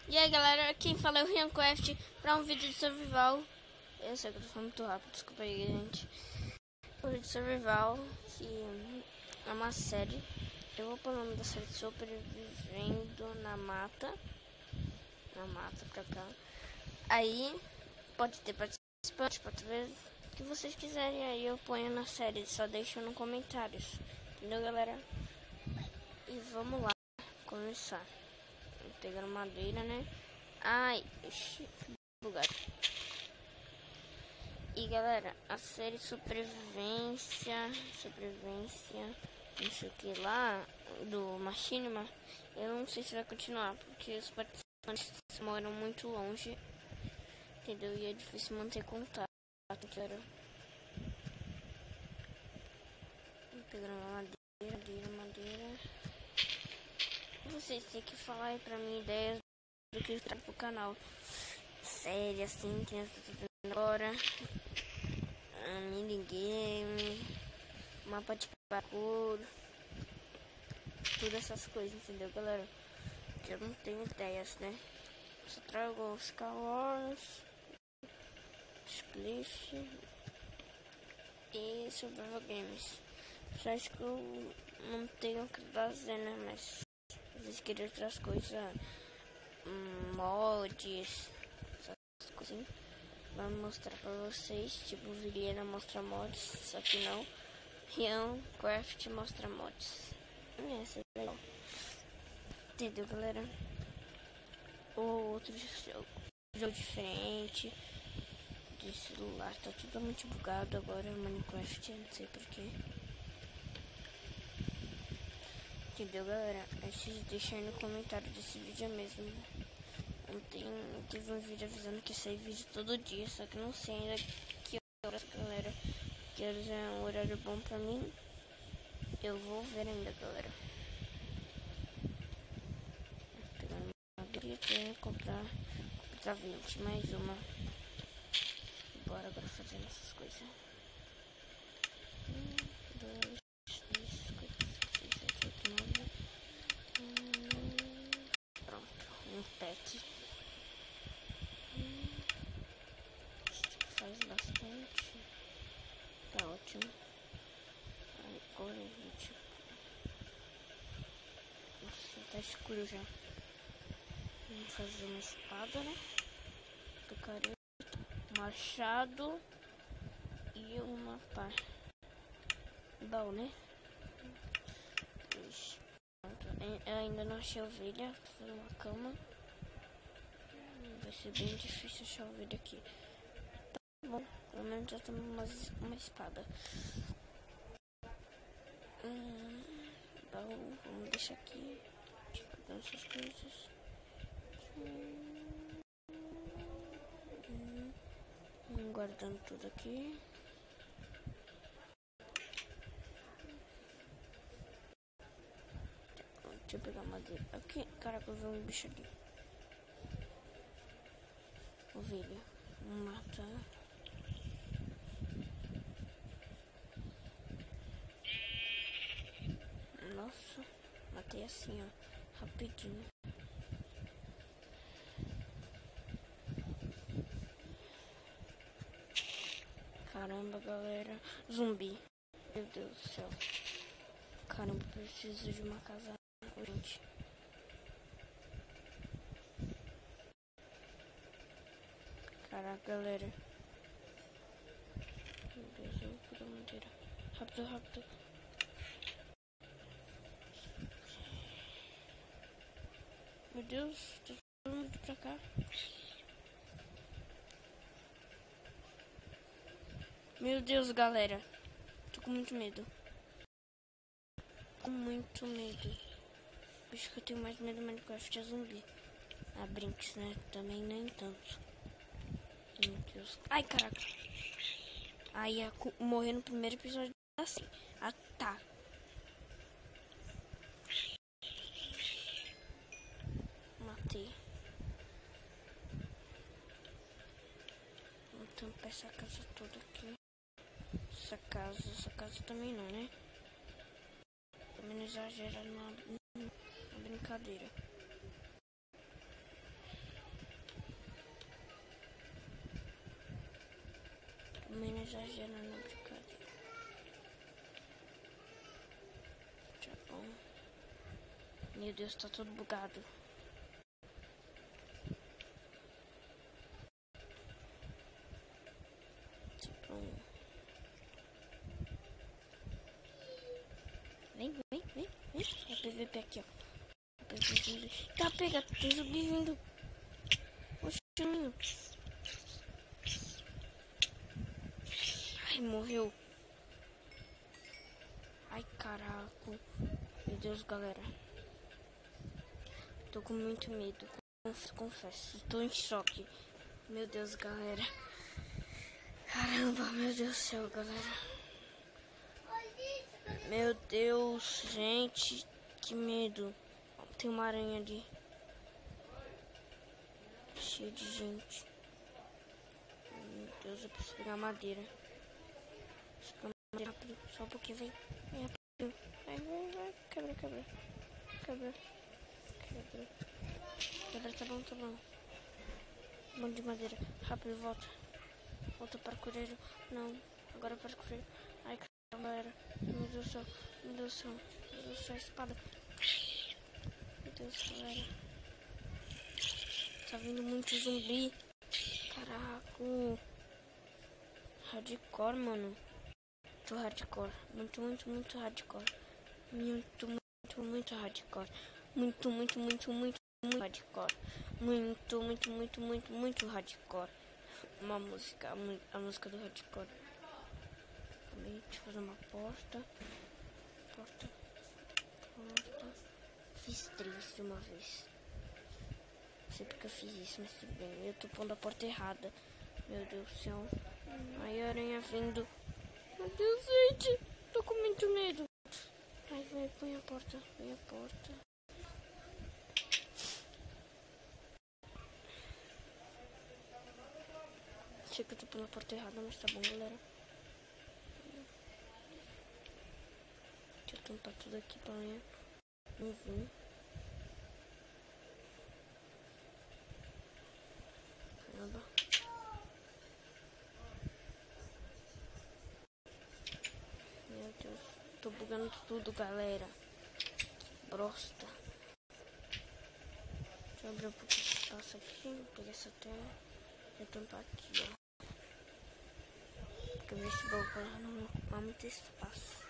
E aí galera, quem fala é o RianCraft para um vídeo de survival. Eu sei que eu tô falando muito rápido, desculpa aí gente. Um vídeo de survival que é uma série. Eu vou pôr o nome da série Sobrevivendo na Mata. Na mata pra cá. Aí pode ter participantes, pode ver o que vocês quiserem. Aí eu ponho na série, só deixa nos comentários. Entendeu galera? E vamos lá começar. Pegando madeira, né? Ai, que bugado. E galera, a série sobrevivência, não sei o que lá, do Machinima, eu não sei se vai continuar, porque os participantes moram muito longe, entendeu? E é difícil manter contato, cara. Pegando uma madeira. Vocês têm que falar aí pra mim ideias do que está pro canal. Série assim, que eu tô fazendo agora. Minigame, mapa de parkour, tudo essas coisas, entendeu galera? Que eu não tenho ideias, né? Só trago Star Wars, Spliff e Survival Games. Só isso que eu não tenho o que fazer, né? Mas vocês querem outras coisas, mods, essas coisas assim. Vou mostrar pra vocês, tipo Vilhena mostra mods, só que não RianCraft mostra mods. Essa é legal. Entendeu galera? Ou outro jogo diferente de celular, tá totalmente bugado agora o Minecraft, não sei porquê. Entendeu galera? Deixa aí no comentário desse vídeo mesmo. Ontem teve um vídeo avisando que ia sair vídeo todo dia, só que não sei ainda que horas, galera. Que horas é um horário bom pra mim. Eu vou ver ainda, galera. Pegando uma grita, comprar 20, mais uma. Bora agora fazendo essas coisas. 1, 2, 3, 4, 5, 6, 7, 8, 9. Pronto, um pet. Faz bastante. Tá ótimo. Agora gente. Nossa, tá escuro já. Vamos fazer uma espada, né? Picareta, machado e uma pá. Baú, né? Ixi, pronto. Eu ainda não achei ovelha pra fazer uma cama. Vai ser bem difícil achar ovelha aqui. Bom, pelo menos já temos uma espada. Baú, vamos deixar aqui. Tipo, essas coisas. Guardando tudo aqui. Deixa eu pegar madeira. Aqui, caraca, eu vi um bicho ali. Ovelha. Vamos matar. Nossa, matei assim, ó, rapidinho. Caramba, galera. Zumbi. Meu Deus do céu. Caramba, preciso de uma casa urgente. Caraca, galera. Meu Deus, eu vou pegar madeira. Rápido, rápido. Meu Deus, tô todo mundo pra cá. Meu Deus, galera. Tô com muito medo. Com muito medo. Acho que eu tenho mais medo do Minecraft é zumbi. A Brinks, né? Também nem tanto. Meu Deus. Ai, caraca. Ai, ia morrer no primeiro episódio assim. Ah, tá. Matei. Vou tampar essa casa toda aqui. essa casa. Essa casa também não, né? Também não exagera na brincadeira. Também não exagera na brincadeira. Tá bom. Meu Deus, tá tudo bugado. Tá bom. Vem. É PVP aqui, ó. Tá, pega, tem zumbi vindo. Oxi, menino. Ai, morreu. Ai, caraca. Meu Deus, galera. Tô com muito medo. Confesso. Tô em choque. Meu Deus, galera. Caramba, meu Deus do céu, galera. Meu Deus, gente. Que medo. Tem uma aranha ali. Cheio de gente. Meu Deus, eu preciso pegar madeira. Rápido, só um pouquinho, vem rápido. Vai, quebra. Quebra, tá bom. Um monte de madeira, rápido, volta para o coreiro. Não, agora para o coreiro. Ai, caramba, galera. Meu Deus do céu, espada. Meu Deus, galera. Tá vindo muito zumbi. Caraca. Hardcore, mano. Hardcore, muito hardcore, muito hardcore, muito hardcore, muito hardcore. Uma música, a música do hardcore. Também deixa eu fazer uma porta. Fiz 3 de uma vez. Não sei porque eu fiz isso, mas tudo bem. Eu tô pondo a porta errada. Meu Deus do céu. Aí a aranha vindo. Meu Deus, gente, tô com muito medo. Ai, vai, põe a porta. Sei que eu tô pondo a porta errada, mas tá bom, galera. Deixa eu tampar tudo aqui pra amanhã não vir. Caramba. Meu Deus, tô bugando tudo, galera. Brosta. Deixa eu abrir um pouquinho de espaço aqui. Vou pegar essa terra e tampar aqui, ó. Porque esse balcão não ocupar muito espaço.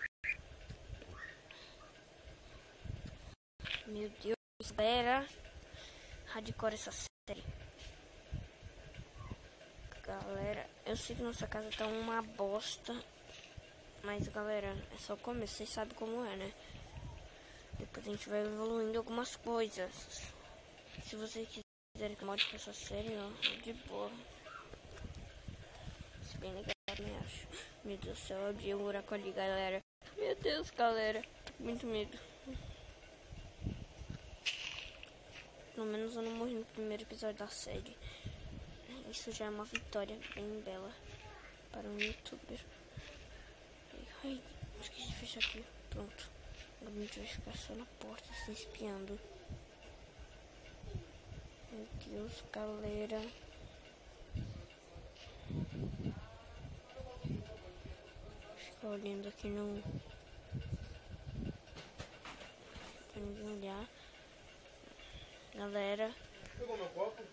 Meu Deus, galera. Hardcore essa série. Galera, eu sei que nossa casa tá uma bosta. Mas, galera, é só o começo, vocês sabem como é, né? Depois a gente vai evoluindo algumas coisas. Se vocês quiserem que eu mod pra essa série, ó, de boa. Isso é bem legal, eu acho. Meu Deus do céu, eu abri um buraco ali, galera. Meu Deus, galera, tô com muito medo. Pelo menos eu não morri no primeiro episódio da série. Isso já é uma vitória bem bela para um youtuber. Ai, esqueci de fechar aqui. Pronto. Agora a gente vai ficar só na porta, assim, espiando. Meu Deus, galera. Ficar olhando aqui no... pra ninguém olhar. Galera. Pegou meu copo?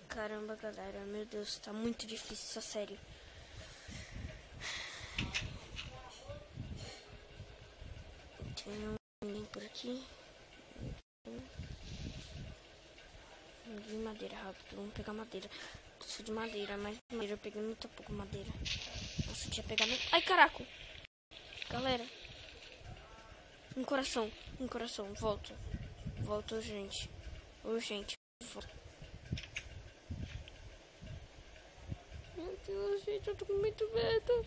Caramba, galera. Meu Deus, tá muito difícil essa série. Tem ninguém por aqui. De madeira, rápido. Vamos pegar madeira. Preciso de madeira, mais madeira. Eu peguei muito pouco madeira. Nossa, eu tinha pegado... Ai, caraca! Galera. Um coração. Volta. Volta urgente. Volta. Meu Deus, gente, eu tô com muito medo.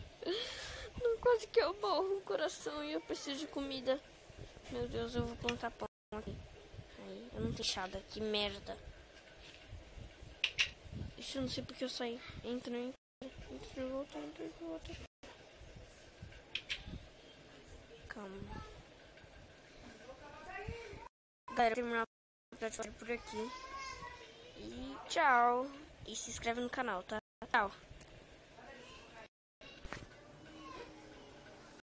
Não, quase que eu morro. Um coração e eu preciso de comida. Meu Deus, eu vou plantar pão aqui. Aí, eu não tenho enxada. Que merda. Isso eu não sei porque eu saí. Entra e volta. Galera, terminar o episódio por aqui. E tchau. E se inscreve no canal, tá? Tchau.